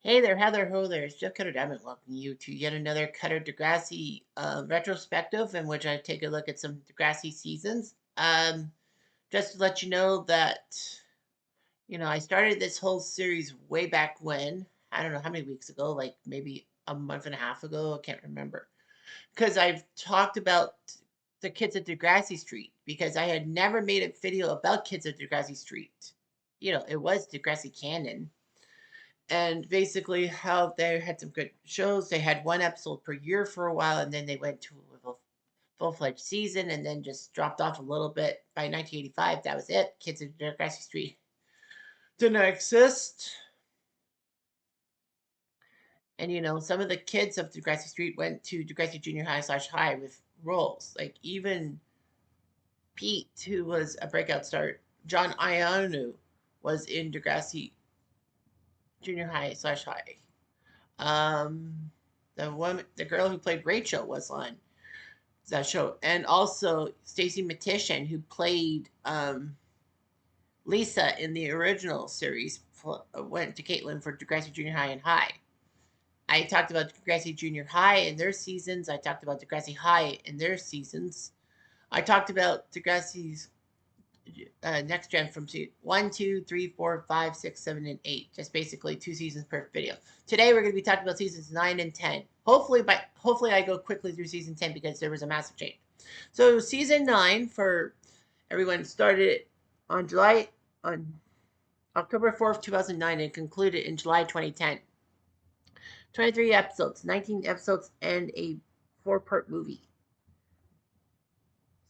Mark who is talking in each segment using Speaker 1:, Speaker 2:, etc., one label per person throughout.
Speaker 1: Hey there, Heather Ho there. It's Jeff Cutter Diamond welcoming you to yet another Cutter Degrassi retrospective in which I take a look at some Degrassi seasons. Just to let you know that, I started this whole series way back when. I don't know how many weeks ago, like maybe a month and a half ago. I can't remember. Because I've talked about the kids at Degrassi Street because I had never made a video about kids at Degrassi Street. It was Degrassi Canon and basically how they had some good shows. They had one episode per year for a while, and then they went to a full-fledged season, and then just dropped off a little bit. By 1985, that was it. Kids in Degrassi Street didn't exist. And some of the kids of Degrassi Street went to Degrassi Junior High / High with roles. Like even Pete, who was a breakout star, John Ionu was in Degrassi Junior High / High. The girl who played Rachel was on that show, and also Stacey Matician, who played Lisa in the original series, went to Caitlin for Degrassi Junior High and High. I talked about Degrassi Junior High and their seasons. I talked about Degrassi High and their seasons. I talked about Degrassi's next gen from 1, 2, 3, 4, 5, 6, 7, and 8. Just basically 2 seasons per video. Today we're going to be talking about seasons 9 and 10. Hopefully I go quickly through season 10 because there was a massive change. So season 9 for everyone started on October 4th, 2009 and concluded in July 2010. 23 episodes, 19 episodes, and a 4-part movie.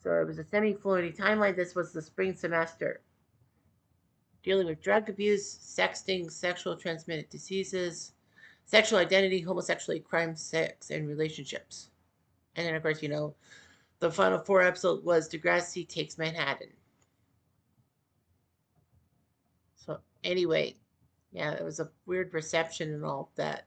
Speaker 1: So it was a semi-floating timeline. This was the spring semester. Dealing with drug abuse, sexting, sexual transmitted diseases, sexual identity, homosexuality, crime, sex, and relationships. And then, of course, the final 4 episode was Degrassi Takes Manhattan. So anyway, yeah, it was a weird reception and all that.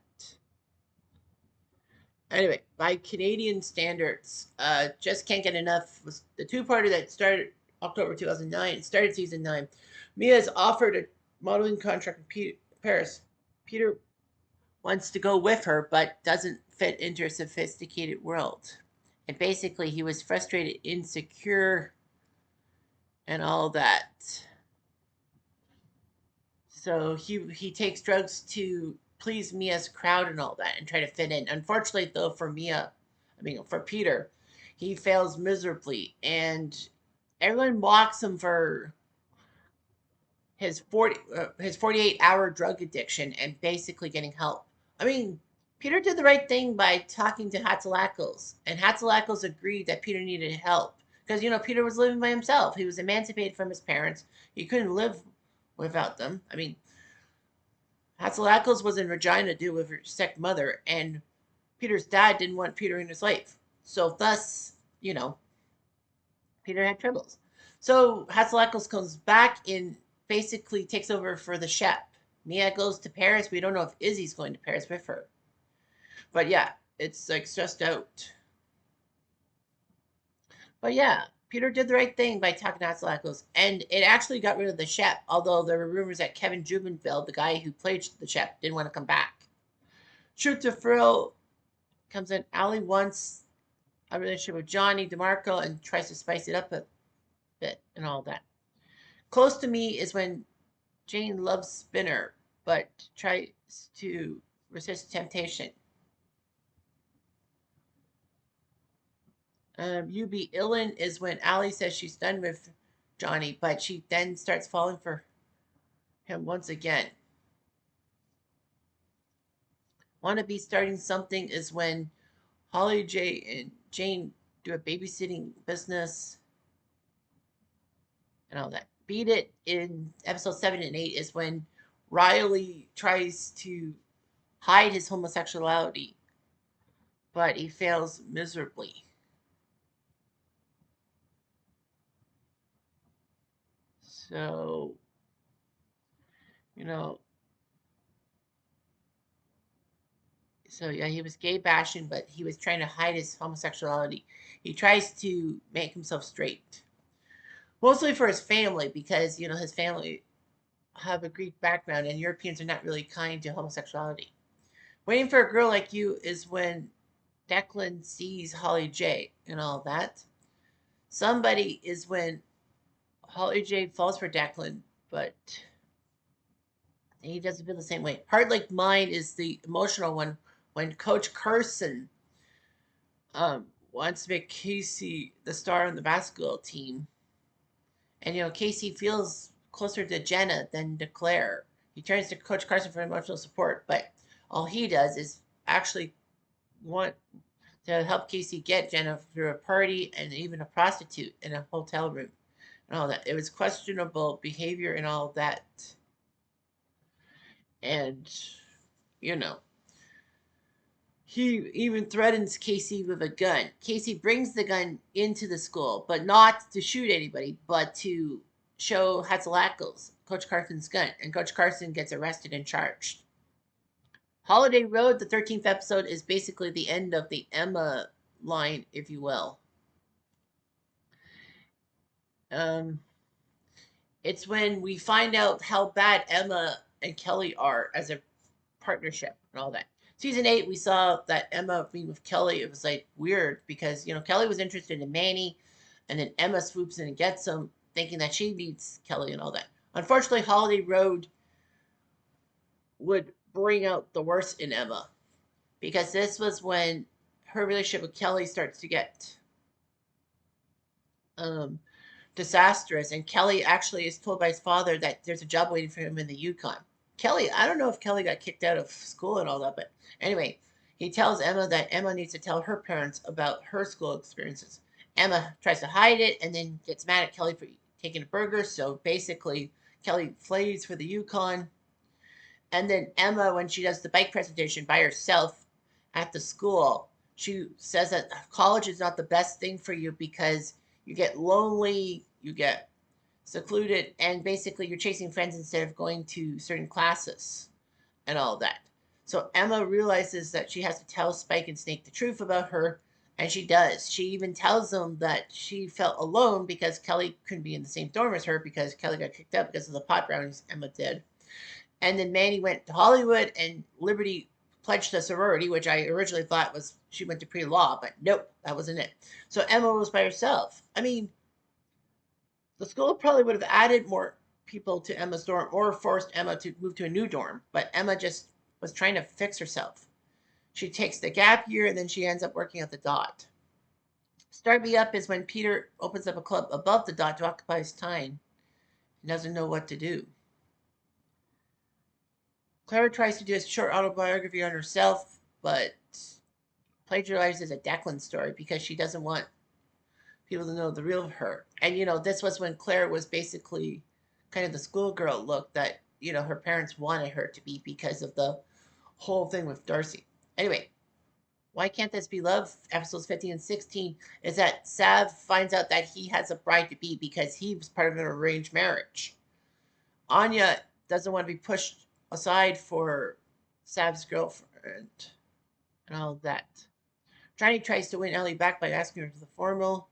Speaker 1: Anyway, by Canadian standards, just can't get enough. Was the 2-parter that started October 2009, started season 9. Mia is offered a modeling contract in Paris. Peter wants to go with her, but doesn't fit into a sophisticated world. And basically, he was frustrated, insecure, and all that. So he takes drugs to please Mia's crowd and all that and try to fit in. Unfortunately, though, for Peter, he fails miserably, and everyone mocks him for his 48-hour drug addiction and basically getting help. I mean, Peter did the right thing by talking to Hatzilakos, and Hatzilakos agreed that Peter needed help because Peter was living by himself. He was emancipated from his parents. He couldn't live without them. I mean, Hatzilakos was in Regina due with her sick mother, and Peter's dad didn't want Peter in his life. So thus, Peter had troubles. So Hatzilakos comes back and basically takes over for the Shep. Mia goes to Paris. We don't know if Izzy's going to Paris with her. But yeah, it's like stressed out. But yeah, Peter did the right thing by talking to Hatzilakos. And it actually got rid of the Shep, although there were rumors that Kevin Jubenfeld, the guy who played the Shep, didn't want to come back. Truth to Frill comes in. Allie wants a relationship with Johnny DeMarco and tries to spice it up a bit and all that. Close to Me is when Jane loves Spinner, but tries to resist temptation. You Be Illin is when Allie says she's done with Johnny, but she then starts falling for him once again. Wanna Be Starting Something is when Holly, J, and Jane do a babysitting business and all that. Beat It in episode 7 and 8 is when Riley tries to hide his homosexuality, but he fails miserably. So, you know, yeah, he was gay bashing, but he was trying to hide his homosexuality. He tries to make himself straight, mostly for his family, because his family have a Greek background, and Europeans are not really kind to homosexuality. Waiting for a Girl Like You is when Declan sees Holly J and all that. Somebody is when Holly J falls for Declan, but he doesn't feel the same way. Heart Like Mine is the emotional one when Coach Carson wants to make Casey the star on the basketball team. And, Casey feels closer to Jenna than to Claire. He turns to Coach Carson for emotional support, but all he does is actually want to help Casey get Jenna through a party and even a prostitute in a hotel room and all that. It was questionable behavior and all that. And, you know, he even threatens Casey with a gun. Casey brings the gun into the school, but not to shoot anybody, but to show Hatzalakos, Coach Carson's gun. And Coach Carson gets arrested and charged. Holiday Road, the 13th episode, is basically the end of the Emma line, if you will. Um, it's when we find out how bad Emma and Kelly are as a partnership and all that. Season 8, we saw that Emma being with Kelly. It was like weird because, Kelly was interested in Manny, and then Emma swoops in and gets him, thinking that she needs Kelly and all that. Unfortunately, Holiday Road would bring out the worst in Emma because this was when her relationship with Kelly starts to get um, disastrous, and Kelly actually is told by his father that there's a job waiting for him in the Yukon. Kelly, I don't know if Kelly got kicked out of school and all that, but anyway, he tells Emma that Emma needs to tell her parents about her school experiences. Emma tries to hide it and then gets mad at Kelly for taking a burger, so basically, Kelly flees for the Yukon. And then Emma, when she does the bike presentation by herself at the school, she says that college is not the best thing for you because you get lonely, you get secluded, and basically you're chasing friends instead of going to certain classes and all that. So Emma realizes that she has to tell Spike and Snake the truth about her, and she does. She even tells them that she felt alone because Kelly couldn't be in the same dorm as her because Kelly got kicked out because of the pot brownies Emma did. And then Manny went to Hollywood, and Liberty pledged a sorority, which I originally thought was she went to pre-law, but nope, that wasn't it. So Emma was by herself. I mean, the school probably would have added more people to Emma's dorm or forced Emma to move to a new dorm, but Emma just was trying to fix herself. She takes the gap year and then she ends up working at the Dot. Start Me Up is when Peter opens up a club above the Dot to occupy his time and doesn't know what to do. Clara tries to do a short autobiography on herself, but plagiarizes a Declan story because she doesn't want people to know the real her. And this was when Claire was basically kind of the schoolgirl look that her parents wanted her to be because of the whole thing with Darcy. Anyway, Why Can't This Be Love? Episodes 15 and 16 is that Sav finds out that he has a bride to be because he was part of an arranged marriage. Anya doesn't want to be pushed aside for Sav's girlfriend and all that. Johnny tries to win Ellie back by asking her to the formal.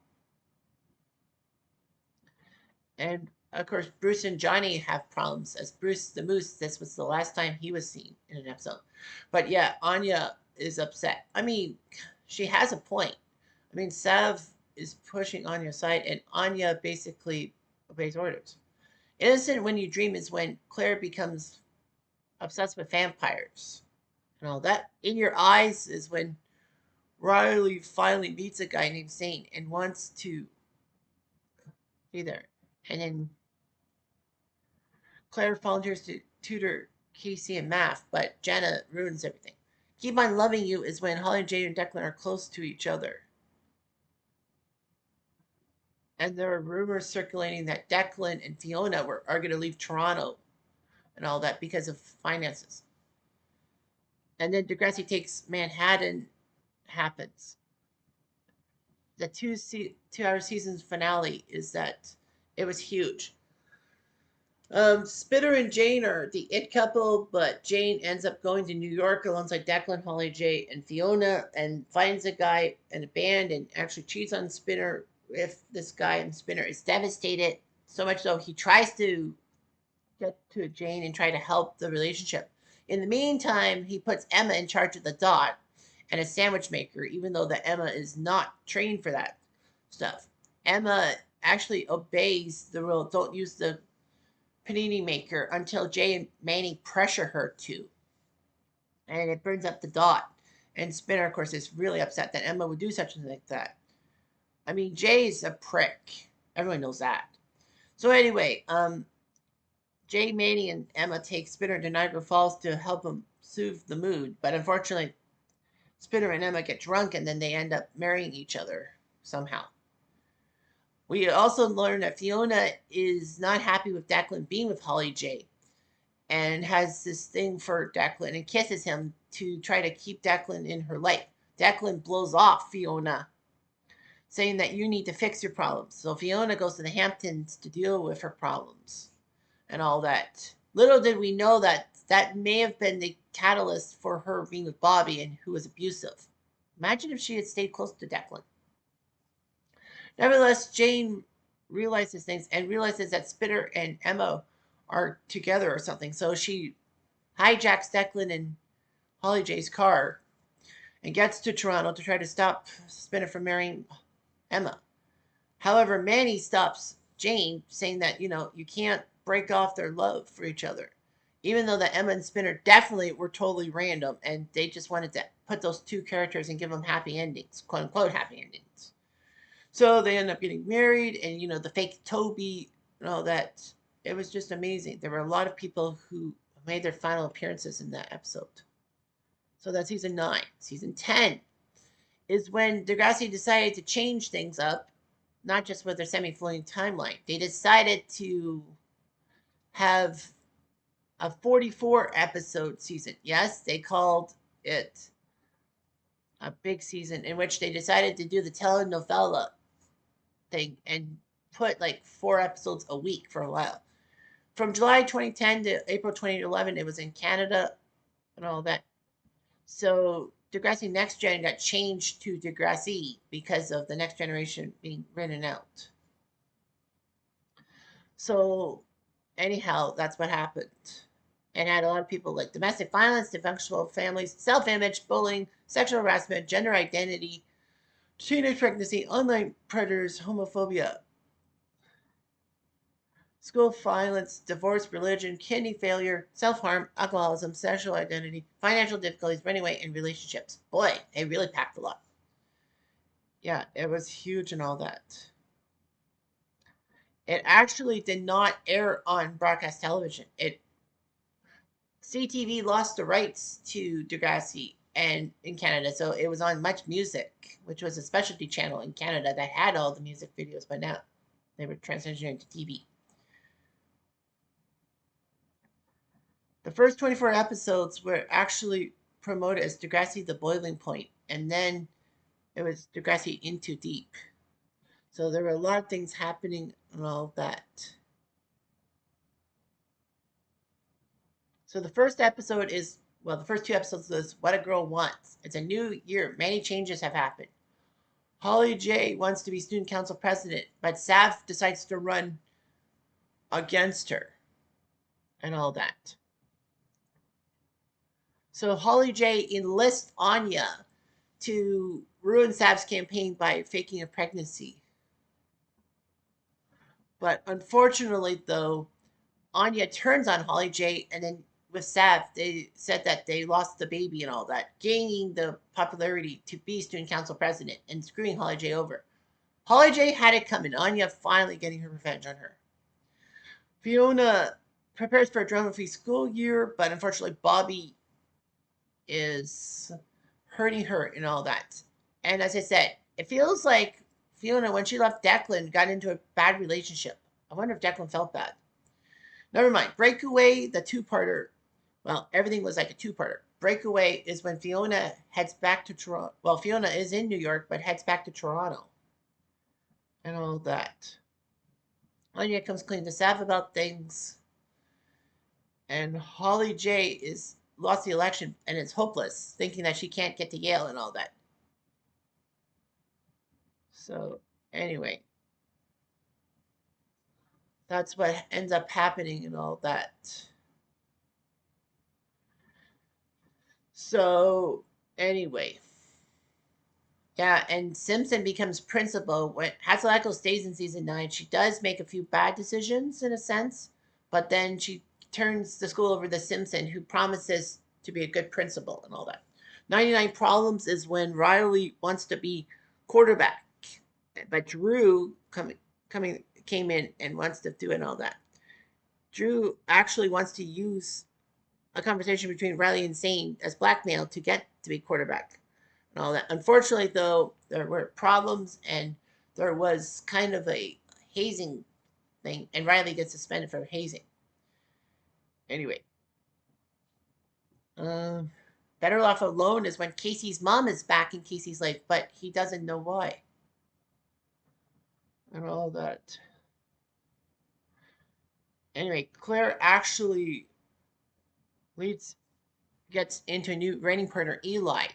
Speaker 1: And of course, Bruce and Johnny have problems. As Bruce the Moose, this was the last time he was seen in an episode. But yeah, Anya is upset. I mean, she has a point. I mean, Sav is pushing Anya's side, and Anya basically obeys orders. Innocent When You Dream is when Claire becomes obsessed with vampires and all that. In Your Eyes is when Riley finally meets a guy named Zane and wants to be there. And then Claire volunteers to tutor Casey in math, but Jenna ruins everything. Keep on Loving You is when Holly, Jade, and Declan are close to each other. And there are rumors circulating that Declan and Fiona are going to leave Toronto and all that because of finances. And then Degrassi Takes Manhattan happens. The 2 hour season's finale is that it was huge. Spitter and Jane are the it couple, but Jane ends up going to New York alongside Declan, Holly J, and Fiona, and finds a guy in a band and actually cheats on Spinner with this guy, and Spinner is devastated. So much so he tries to get to Jane and try to help the relationship. In the meantime, he puts Emma in charge of the dot and a sandwich maker, even though the Emma is not trained for that stuff. Emma actually obeys the rule, don't use the panini maker until Jay and Manny pressure her to. And it burns up the dot. And Spinner, of course, is really upset that Emma would do such a thing like that. I mean, Jay's a prick. Everyone knows that. So anyway, Jay, Manny, and Emma take Spinner to Niagara Falls to help him soothe the mood. But unfortunately, Spinner and Emma get drunk and then they end up marrying each other somehow. We also learn that Fiona is not happy with Declan being with Holly J and has this thing for Declan and kisses him to try to keep Declan in her life. Declan blows off Fiona, saying that you need to fix your problems. So Fiona goes to the Hamptons to deal with her problems and all that. Little did we know that that may have been the catalyst for her being with Bobby and who was abusive. Imagine if she had stayed close to Declan. Nevertheless, Jane realizes things and realizes that Spitter and Emma are together or something. So she hijacks Declan and Holly J's car and gets to Toronto to try to stop Spitter from marrying Emma. However, Manny stops Jane, saying that, you can't break off their love for each other. Even though the Emma and Spinner definitely were totally random and they just wanted to put those two characters and give them happy endings, quote unquote happy endings. So they end up getting married and, the fake Toby and all that. It was just amazing. There were a lot of people who made their final appearances in that episode. So that's season 9. Season 10 is when Degrassi decided to change things up, not just with their semi-floating timeline. They decided to have a 44 episode season. Yes, they called it a big season in which they decided to do the telenovela thing and put like 4 episodes a week for a while. From July 2010 to April 2011, it was in Canada and all that. So Degrassi Next Gen got changed to Degrassi because of the next generation being written out. So anyhow, that's what happened. And had a lot of people like domestic violence, dysfunctional families, self-image, bullying, sexual harassment, gender identity, teenage pregnancy, online predators, homophobia, school violence, divorce, religion, kidney failure, self-harm, alcoholism, sexual identity, financial difficulties, running away, and relationships. Boy, they really packed a lot. Yeah, it was huge and all that. It actually did not air on broadcast television. CTV lost the rights to Degrassi and in Canada, so it was on Much Music, which was a specialty channel in Canada that had all the music videos by now. They were transitioning to TV. The first 24 episodes were actually promoted as Degrassi the Boiling Point, and then it was Degrassi Into Deep. So there were a lot of things happening and all that. So the first episode is, well, the first 2 episodes is What a Girl Wants. It's a new year. Many changes have happened. Holly J wants to be student council president, but Sav decides to run against her and all that. So Holly J enlists Anya to ruin Sav's campaign by faking a pregnancy. But unfortunately, though, Anya turns on Holly J, and then with Sav, they said that they lost the baby and all that, gaining the popularity to be student council president and screwing Holly J over. Holly J had it coming. Anya finally getting her revenge on her. Fiona prepares for a drama-free school year, but unfortunately, Bobby is hurting her and all that. And as I said, it feels like Fiona, when she left Declan, got into a bad relationship. I wonder if Declan felt bad. Never mind. Breakaway, the 2-parter. Well, everything was like a 2-parter. Breakaway is when Fiona heads back to Toronto. Well, Fiona is in New York, but heads back to Toronto. And all that. Anya comes clean to Sav about things. And Holly J is lost the election and is hopeless, thinking that she can't get to Yale and all that. So, anyway. that's what ends up happening and all that. So anyway, yeah, and Simpson becomes principal when Hatsalako stays in season 9. She does make a few bad decisions in a sense, but then she turns the school over to Simpson, who promises to be a good principal and all that. 99 Problems is when Riley wants to be quarterback, but Drew coming came in and wants to do it and all that. Drew actually wants to use a conversation between Riley and Zane as blackmail to get to be quarterback and all that. Unfortunately, though, there were problems and there was kind of a hazing thing, and Riley gets suspended for hazing. Anyway, um, Better Off Alone is when Casey's mom is back in Casey's life, but he doesn't know why and all that. Anyway, Claire actually leads gets into a new writing partner, Eli,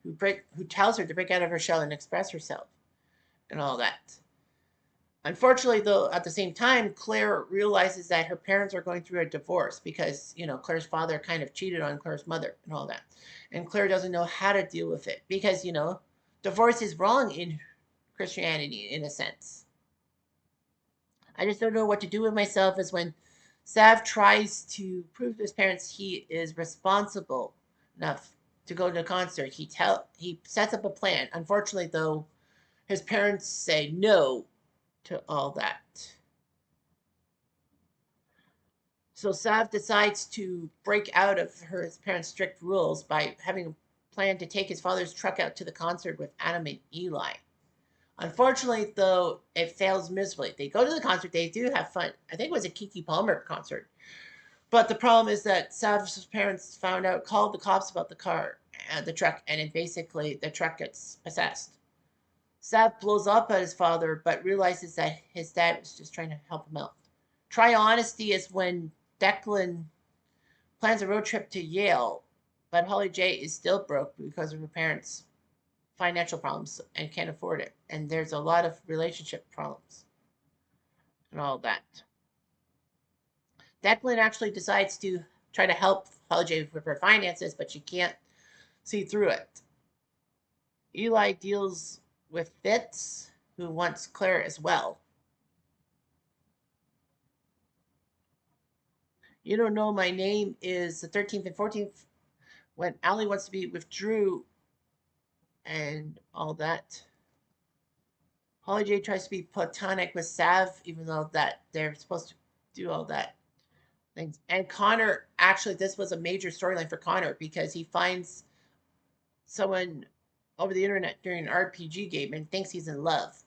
Speaker 1: who tells her to break out of her shell and express herself and all that. Unfortunately, though, at the same time, Claire realizes that her parents are going through a divorce because, Claire's father kind of cheated on Claire's mother and all that. And Claire doesn't know how to deal with it because, divorce is wrong in Christianity in a sense. I just don't know what to do with myself is when Sav tries to prove to his parents he is responsible enough to go to the concert. He sets up a plan. Unfortunately, though, his parents say no to all that. So Sav decides to break out of his parents' strict rules by having a plan to take his father's truck out to the concert with Adam and Eli. Unfortunately, though, it fails miserably. They go to the concert, they do have fun. I think it was a Kiki Palmer concert. But the problem is that Sav's parents called the cops about the truck, and it basically the truck gets possessed. Sav blows up at his father, but realizes that his dad was just trying to help him out. Try Honesty is when Declan plans a road trip to Yale, but Holly J is still broke because of her parents' financial problems and can't afford it. And there's a lot of relationship problems and all that. Declan actually decides to try to help Holly J with her finances, but she can't see through it. Eli deals with Fitz, who wants Claire as well. You Don't Know My Name is the 13th and 14th when Allie wants to be with Drew and all that. Holly J tries to be platonic with Sav, even though that they're supposed to do all that things. And Connor, actually, this was a major storyline for Connor because he finds someone over the internet during an RPG game and thinks he's in love.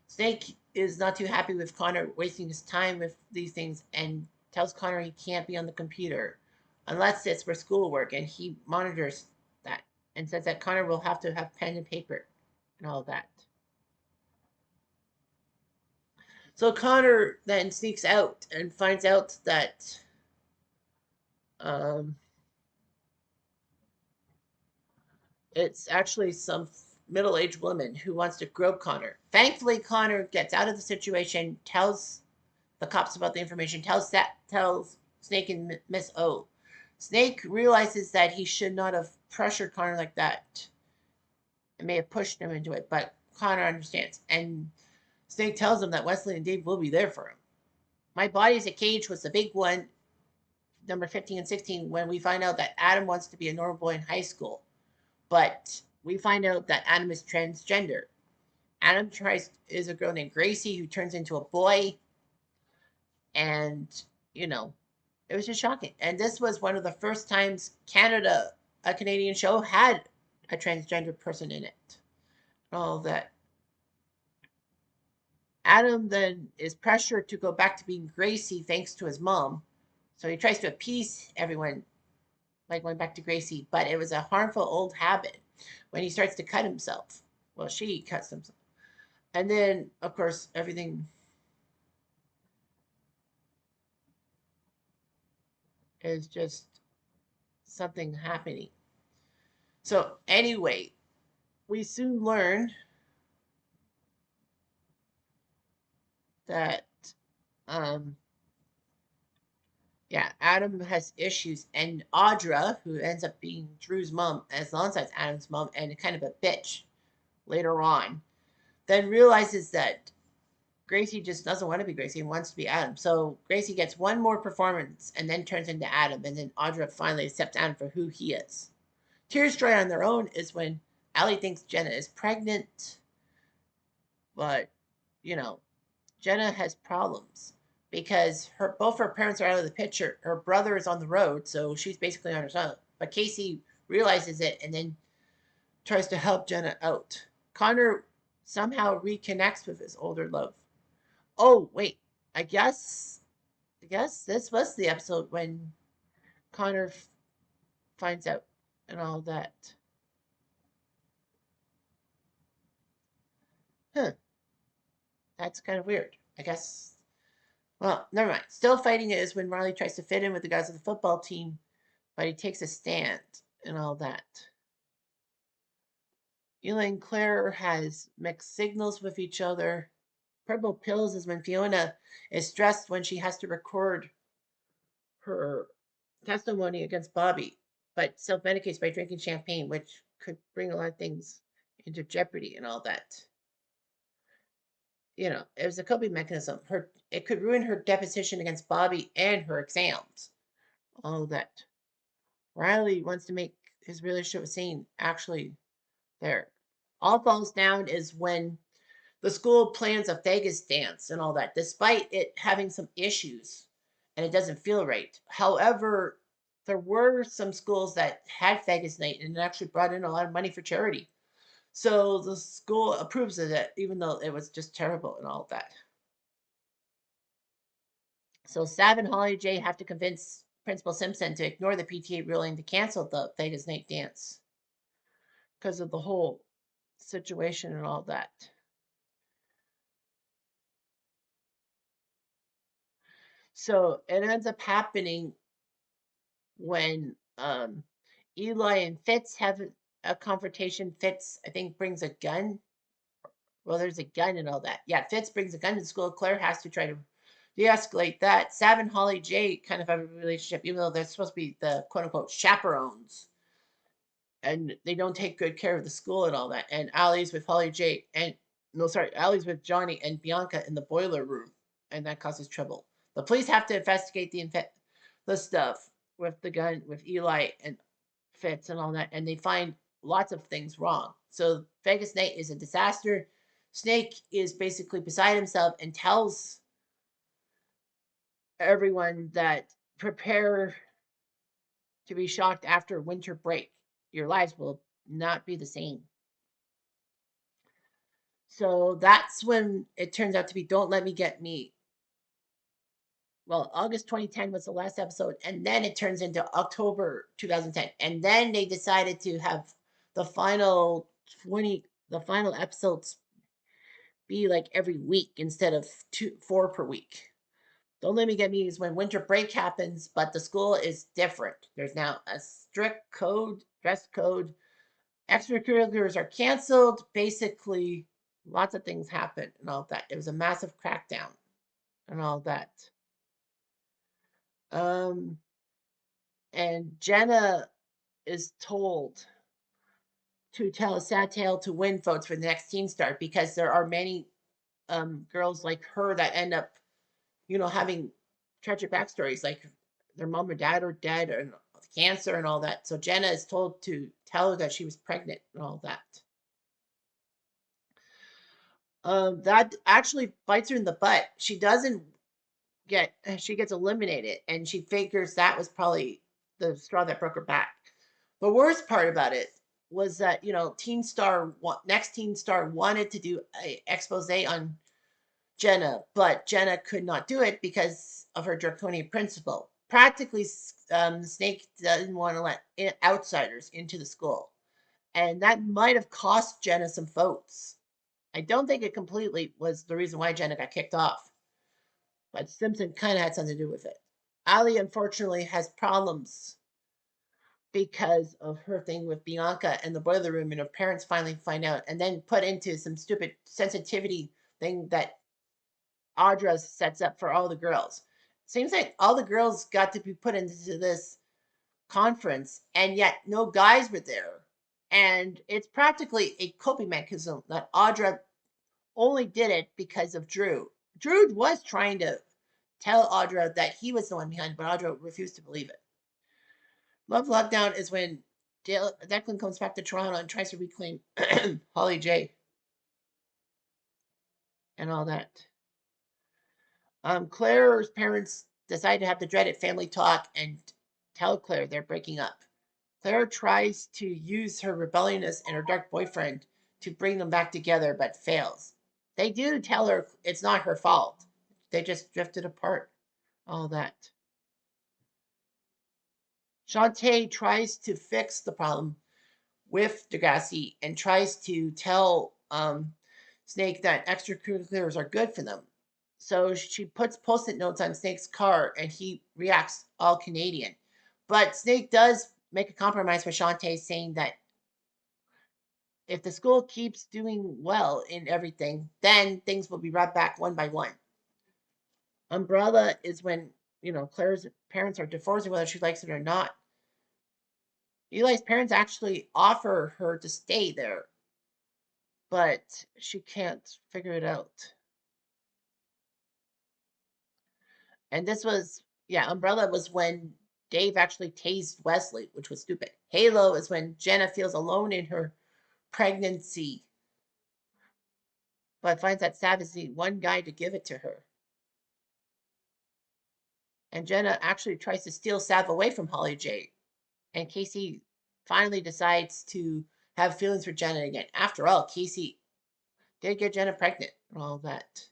Speaker 1: Snake is not too happy with Connor wasting his time with these things and tells Connor he can't be on the computer unless it's for schoolwork, and he monitors that and says that Connor will have to have pen and paper and all that. So Connor then sneaks out and finds out that um, it's actually some middle-aged woman who wants to grope Connor. Thankfully, Connor gets out of the situation, tells the cops about the information, tells Snake and Miss O. Snake realizes that he should not have pressured Connor like that. It may have pushed him into it, but Connor understands. And Snake tells him that Wesley and Dave will be there for him. My Body's a Cage was the big one, number 15 and 16, when we find out that Adam wants to be a normal boy in high school. But we find out that Adam is transgender. Adam is a girl named Gracie who turns into a boy. And, you know, it was just shocking. And this was one of the first times a Canadian show, had a transgender person in it. All that. Adam then is pressured to go back to being Gracie thanks to his mom. So he tries to appease everyone by going back to Gracie, but it was a harmful old habit when he starts to cut himself. Well, she cuts himself. And then, of course, everything is just something happening. So, anyway, we soon learn that Yeah, Adam has issues, and Audra, who ends up being Drew's mom, as alongside Adam's mom, and kind of a bitch later on, then realizes that Gracie just doesn't want to be Gracie and wants to be Adam. So Gracie gets one more performance and then turns into Adam, and then Audra finally accepts Adam for who he is. Tears dry on their own is when Allie thinks Jenna is pregnant, but you know, Jenna has problems because both her parents are out of the picture. Her brother is on the road, so she's basically on her own. But Casey realizes it and then tries to help Jenna out. Connor somehow reconnects with his older love. Oh wait, I guess I guess this was the episode when Connor finds out and all that. Huh, that's kind of weird. I guess. Well, never mind. Still fighting it is when Riley tries to fit in with the guys of the football team, but he takes a stand and all that. Eli and Claire has mixed signals with each other. Purple pills is when Fiona is stressed when she has to record her testimony against Bobby, but self medicates by drinking champagne, which could bring a lot of things into jeopardy and all that. It was a coping mechanism. It could ruin her deposition against Bobby and her exams. All that. Riley wants to make his relationship with Zane actually there. All falls down is when the school plans a Vegas dance and all that, despite it having some issues and it doesn't feel right. However, there were some schools that had Vegas night and it actually brought in a lot of money for charity. So the school approves of it, even though it was just terrible and all of that. So Sav and Holly J have to convince Principal Simpson to ignore the PTA ruling to cancel the Vegas night dance because of the whole situation and all that. So it ends up happening when Eli and Fitz have a confrontation. Fitz, I think, brings a gun. Well, there's a gun and all that. Yeah, Fitz brings a gun to school. Claire has to try to de-escalate that. Sav and Holly J kind of have a relationship, even though they're supposed to be the quote-unquote chaperones, and they don't take good care of the school and all that. And Allie's with Holly J. and no, sorry, Allie's with Johnny and Bianca in the boiler room, and that causes trouble. The police have to investigate the stuff with the gun with Eli and Fitz and all that, and they find lots of things wrong. So Vegas Night is a disaster. Snake is basically beside himself and tells everyone that prepare to be shocked after winter break. Your lives will not be the same. So that's when it turns out to be Don't Let Me Get Me. Well, August 2010 was the last episode, and then it turns into October 2010. And then they decided to have the final 20, the final episodes be like every week instead of 4 per week. Don't Let Me Get Me is when winter break happens, but the school is different. There's now a strict code, dress code. Extracurriculars are canceled. Basically, lots of things happen and all that. It was a massive crackdown and all that. Um, and Jenna is told to tell a sad tale to win votes for the next Teen Star because there are many girls like her that end up, having tragic backstories, like their mom or dad are dead and cancer and all that. So Jenna is told to tell her that she was pregnant and all that. That actually bites her in the butt. She gets eliminated, and she figures that was probably the straw that broke her back. The worst part about it was that next Teen Star wanted to do a expose on Jenna, but Jenna could not do it because of her draconian principle. Practically, Snake doesn't want to let outsiders into the school, and that might have cost Jenna some votes. I don't think it completely was the reason why Jenna got kicked off, but Simpson kind of had something to do with it. Ali, unfortunately, has problems because of her thing with Bianca and the boiler room, and her parents finally find out, and then put into some stupid sensitivity thing that Audra sets up for all the girls. Seems like all the girls got to be put into this conference, and yet no guys were there. And it's practically a coping mechanism that Audra only did it because of Drew. Drew was trying to tell Audra that he was the one behind it, but Audra refused to believe it. Love Lockdown is when Declan comes back to Toronto and tries to reclaim Holly J and all that. Claire's parents decide to have the dreaded family talk and tell Claire they're breaking up. Claire tries to use her rebelliousness and her dark boyfriend to bring them back together, but fails. They do tell her it's not her fault. They just drifted apart. All that. Shantae tries to fix the problem with Degrassi and tries to tell Snake that extracurriculars are good for them. So she puts post-it notes on Snake's car and he reacts all Canadian. But Snake does make a compromise with Shantae, saying that if the school keeps doing well in everything, then things will be brought back one by one. Umbrella is when, Claire's parents are divorcing whether she likes it or not. Eli's parents actually offer her to stay there, but she can't figure it out. And this was, yeah, Umbrella was when Dave actually tased Wesley, which was stupid. Halo is when Jenna feels alone in her pregnancy, but finds that Sav is the one guy to give it to her. And Jenna actually tries to steal Sav away from Holly J. And Casey finally decides to have feelings for Jenna again. After all, Casey did get Jenna pregnant and all that.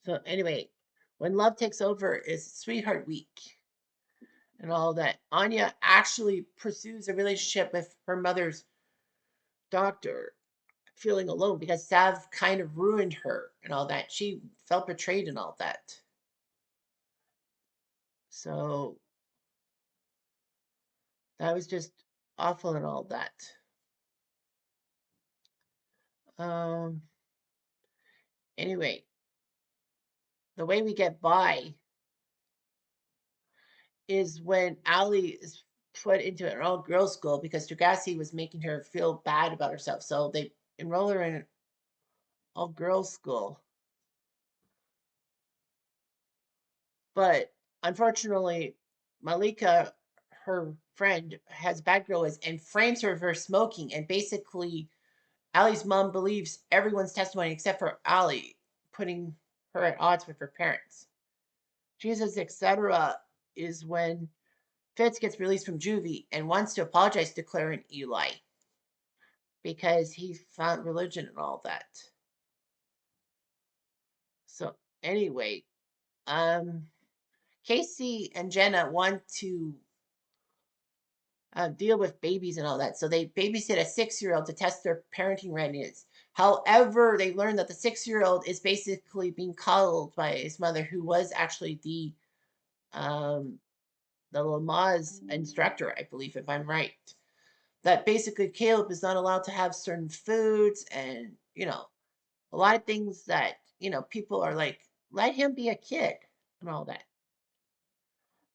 Speaker 1: So anyway, when love takes over is Sweetheart Week and all that. Anya actually pursues a relationship with her mother's doctor, feeling alone because Sav kind of ruined her and all that. She felt betrayed and all that. So that was just awful and all that. Um, anyway, the way we get by is when Allie is put into an all girls school because Degrassi was making her feel bad about herself. So they enroll her in an all girls school. But unfortunately, Malika, her friend, has bad girl is and frames her for smoking. And basically, Allie's mom believes everyone's testimony except for Allie, putting her at odds with her parents. Jesus, etc., is when Fitz gets released from juvie and wants to apologize to Claire and Eli because he found religion and all that. So anyway, um, Casey and Jenna want to deal with babies and all that. So they babysit a 6-year-old to test their parenting readiness. However, they learn that the 6-year-old is basically being coddled by his mother, who was actually um, the Lamaze instructor, I believe, if I'm right. That basically Caleb is not allowed to have certain foods and, a lot of things that, people are like, let him be a kid and all that.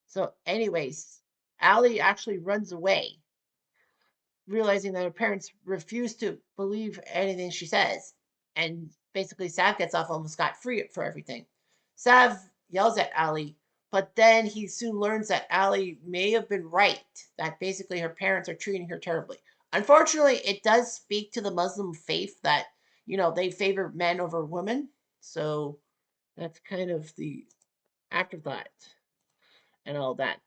Speaker 1: So, anyways, Allie actually runs away, realizing that her parents refuse to believe anything she says. And basically, Sav gets off almost scot free for everything. Sav yells at Allie, but then he soon learns that Allie may have been right, that basically her parents are treating her terribly. Unfortunately, it does speak to the Muslim faith that, they favor men over women. So that's kind of the afterthought and all that.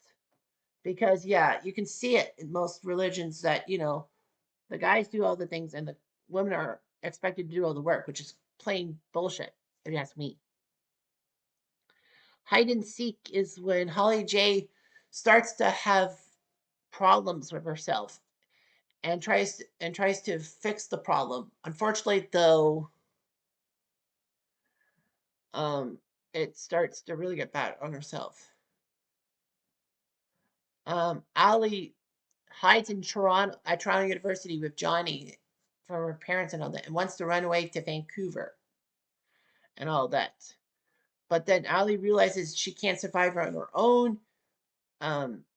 Speaker 1: Because, yeah, you can see it in most religions that, the guys do all the things and the women are expected to do all the work, which is plain bullshit, if you ask me. Hide and seek is when Holly J starts to have problems with herself and tries to fix the problem. Unfortunately, though, um, it starts to really get bad on herself. Ali hides in Toronto at Toronto University with Johnny from her parents and all that, and wants to run away to Vancouver and all that. But then Ali realizes she can't survive on her own.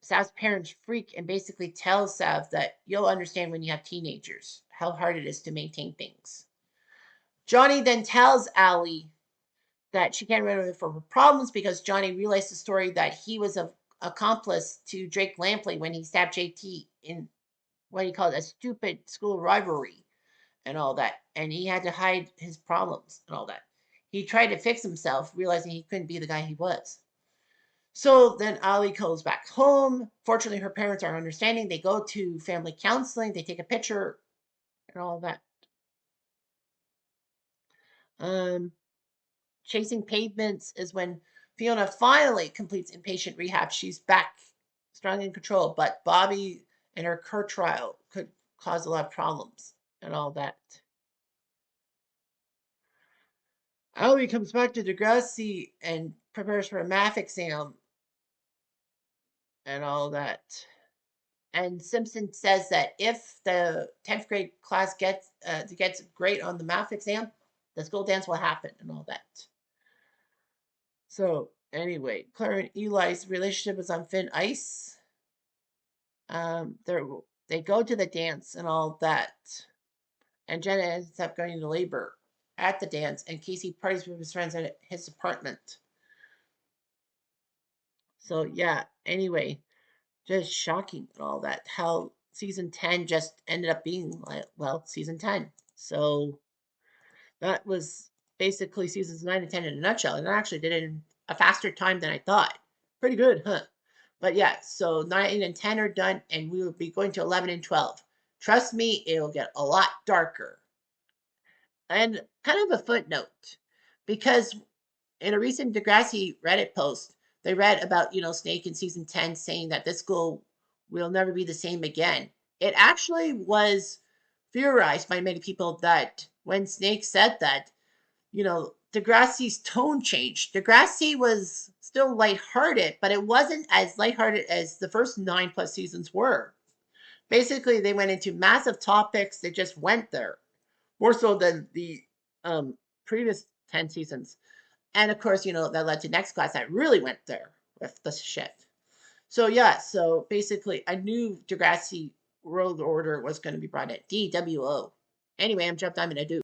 Speaker 1: Sav's parents freak and basically tell Sav that you'll understand when you have teenagers how hard it is to maintain things. Johnny then tells Ali that she can't run away from her problems because Johnny realized the story that he was an accomplice to Drake Lampley when he stabbed JT in what he called a stupid school rivalry and all that. And he had to hide his problems and all that. He tried to fix himself, realizing he couldn't be the guy he was. So then Ali goes back home. Fortunately, her parents are understanding. They go to family counseling. They take a picture and all that. Um, Chasing Pavements is when Fiona finally completes inpatient rehab. She's back, strong in control, but Bobby and her court trial could cause a lot of problems and all that. Ali comes back to Degrassi and prepares for a math exam and all that. And Simpson says that if the 10th grade class gets great on the math exam, the school dance will happen and all that. So anyway, Claire and Eli's relationship is on thin ice. They go to the dance and all that, and Jenna ends up going to labor at the dance, and Casey parties with his friends at his apartment. So yeah. Anyway, just shocking and all that. How season 10 just ended up being like, well, season 10. So that was basically seasons 9 and 10 in a nutshell. And I actually did it in a faster time than I thought. Pretty good, huh? But yeah, so 9 and 10 are done, and we will be going to 11 and 12. Trust me, it'll get a lot darker. And kind of a footnote, because in a recent Degrassi Reddit post, they read about, Snake in season 10 saying that this school will never be the same again. It actually was theorized by many people that when Snake said that, Degrassi's tone changed. Degrassi was still lighthearted, but it wasn't as lighthearted as the first 9+ seasons were. Basically, they went into massive topics. They just went there more so than the previous 10 seasons. And of course, that led to next class that really went there with the shit. So yeah, so basically I knew Degrassi World Order was going to be brought in. DWO. Anyway, I'm jumped. I'm going to do.